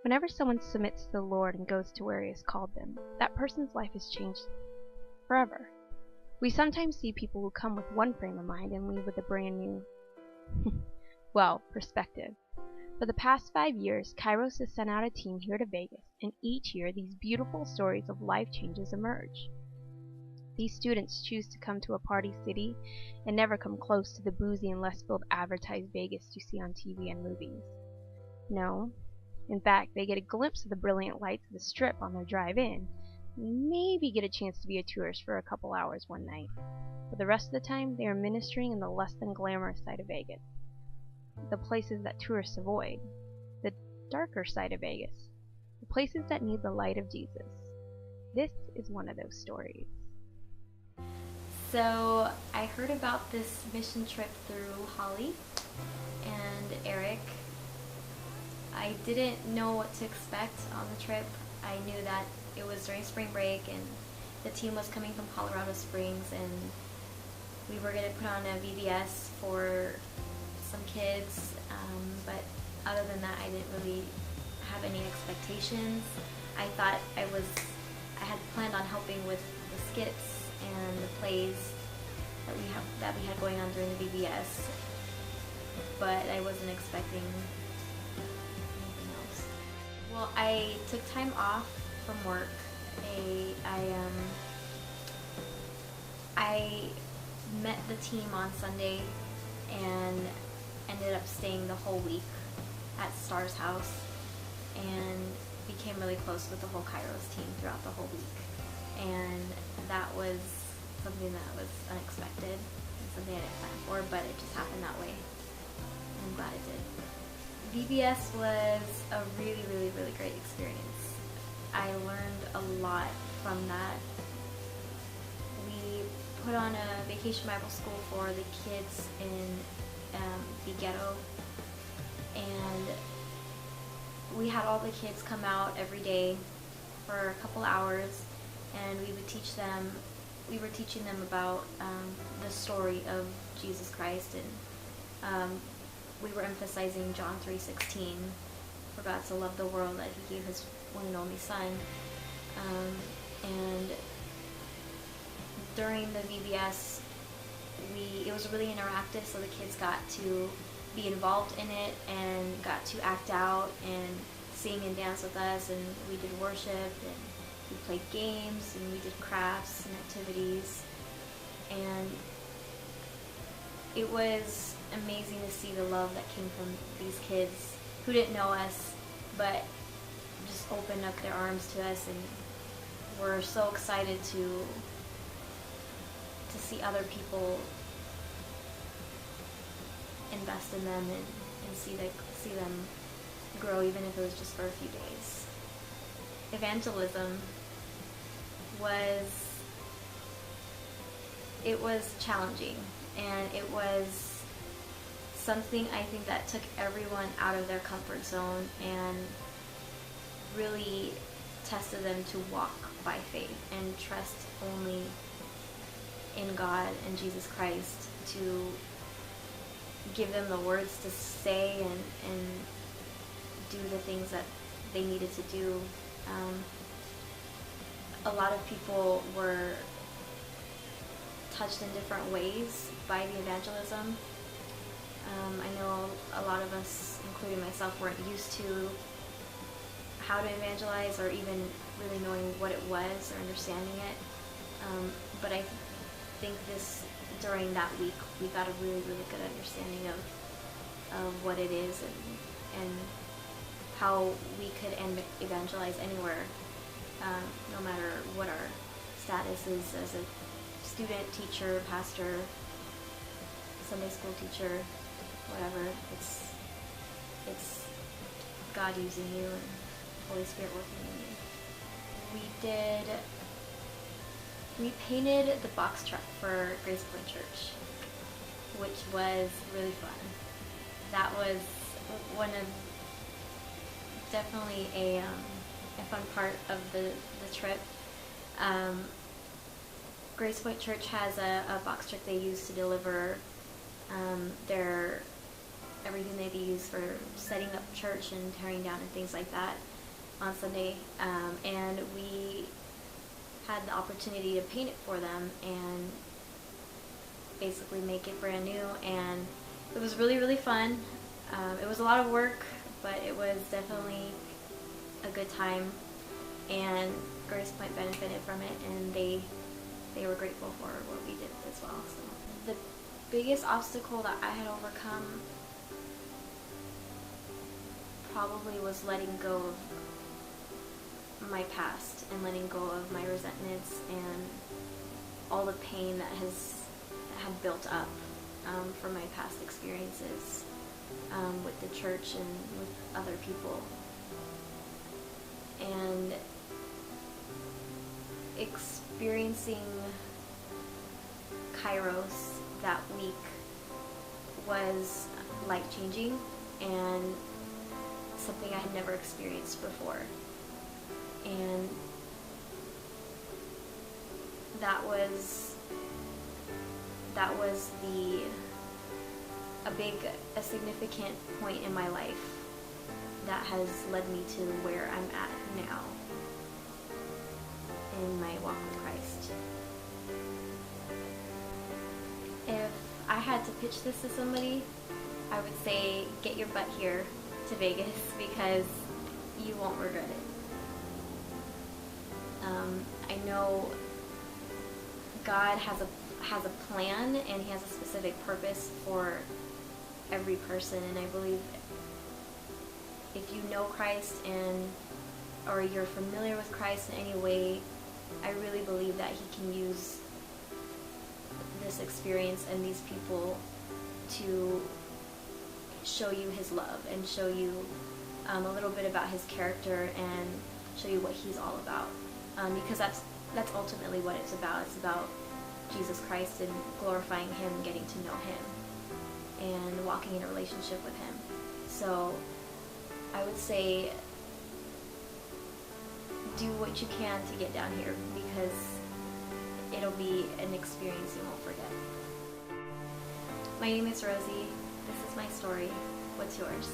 Whenever someone submits to the Lord and goes to where He has called them, that person's life is changed forever. We sometimes see people who come with one frame of mind and leave with a brand new, perspective. For the past 5 years, Kairos has sent out a team here to Vegas, and each year these beautiful stories of life changes emerge. These students choose to come to a party city and never come close to the boozy and less-filled advertised Vegas you see on TV and movies. No. In fact, they get a glimpse of the brilliant lights of the Strip on their drive in, and maybe get a chance to be a tourist for a couple hours one night. But the rest of the time, they are ministering in the less than glamorous side of Vegas. The places that tourists avoid. The darker side of Vegas. The places that need the light of Jesus. This is one of those stories. So I heard about this mission trip through Holly and Eric. I didn't know what to expect on the trip. I knew that it was during spring break and the team was coming from Colorado Springs, and we were going to put on a VBS for some kids, but other than that I didn't really have any expectations. I thought I had planned on helping with the skits and the plays that we had going on during the VBS, but I wasn't expecting anything else. Well, I took time off from work. I met the team on Sunday and ended up staying the whole week at Star's house and became really close with the whole Kairos team throughout the whole week. And that was something that was unexpected, something I didn't plan for, but it just happened that way. And I'm glad it did. VBS was a really, really, really great experience. I learned a lot from that. We put on a vacation Bible school for the kids in the ghetto, and we had all the kids come out every day for a couple hours, and we were teaching them about the story of Jesus Christ, and we were emphasizing John 3:16, for God so loved the world that He gave His one and only Son. And during the VBS, it was really interactive, so the kids got to be involved in it and got to act out and sing and dance with us, and we did worship, and we played games, and we did crafts and activities, and it was amazing to see the love that came from these kids who didn't know us but just opened up their arms to us, and were so excited to see other people invest in them and see them grow, even if it was just for a few days. Evangelism was challenging, and it was something I think that took everyone out of their comfort zone and really tested them to walk by faith and trust only in God and Jesus Christ to give them the words to say and do the things that they needed to do. A lot of people were touched in different ways by the evangelism. I know a lot of us, including myself, weren't used to how to evangelize or even really knowing what it was or understanding it. But I think during that week, we got a really, really good understanding of what it is and how we could evangelize anywhere, no matter what our status is as a student, teacher, pastor, Sunday school teacher, whatever. It's God using you and Holy Spirit working in you. We painted the box truck for Grace Point Church, which was really fun. That was definitely a fun part of the trip. Grace Point Church has a box truck they use to deliver their everything that they use for setting up church and tearing down and things like that on Sunday. And we had the opportunity to paint it for them and basically make it brand new, and it was really, really fun. It was a lot of work, but it was definitely a good time, and Grace Point benefited from it, and they were grateful for what we did as well. So the biggest obstacle that I had overcome probably was letting go of my past and letting go of my resentments and all the pain that had built up from my past experiences with the church and with other people. And experiencing Kairos that week was life-changing and something I had never experienced before. And that was a significant point in my life that has led me to where I'm at now in my walk with Christ. If I had to pitch this to somebody, I would say get your butt here to Vegas because you won't regret it. I know God has a plan, and He has a specific purpose for every person, and I believe if you know Christ or you're familiar with Christ in any way, I really believe that He can use this experience and these people to show you His love and show you a little bit about His character and show you what He's all about, because that's ultimately what it's about. It's about Jesus Christ and glorifying Him, getting to know Him, and walking in a relationship with Him. So I would say do what you can to get down here, because it'll be an experience you won't forget. My name is Rosie. This is my story. What's yours?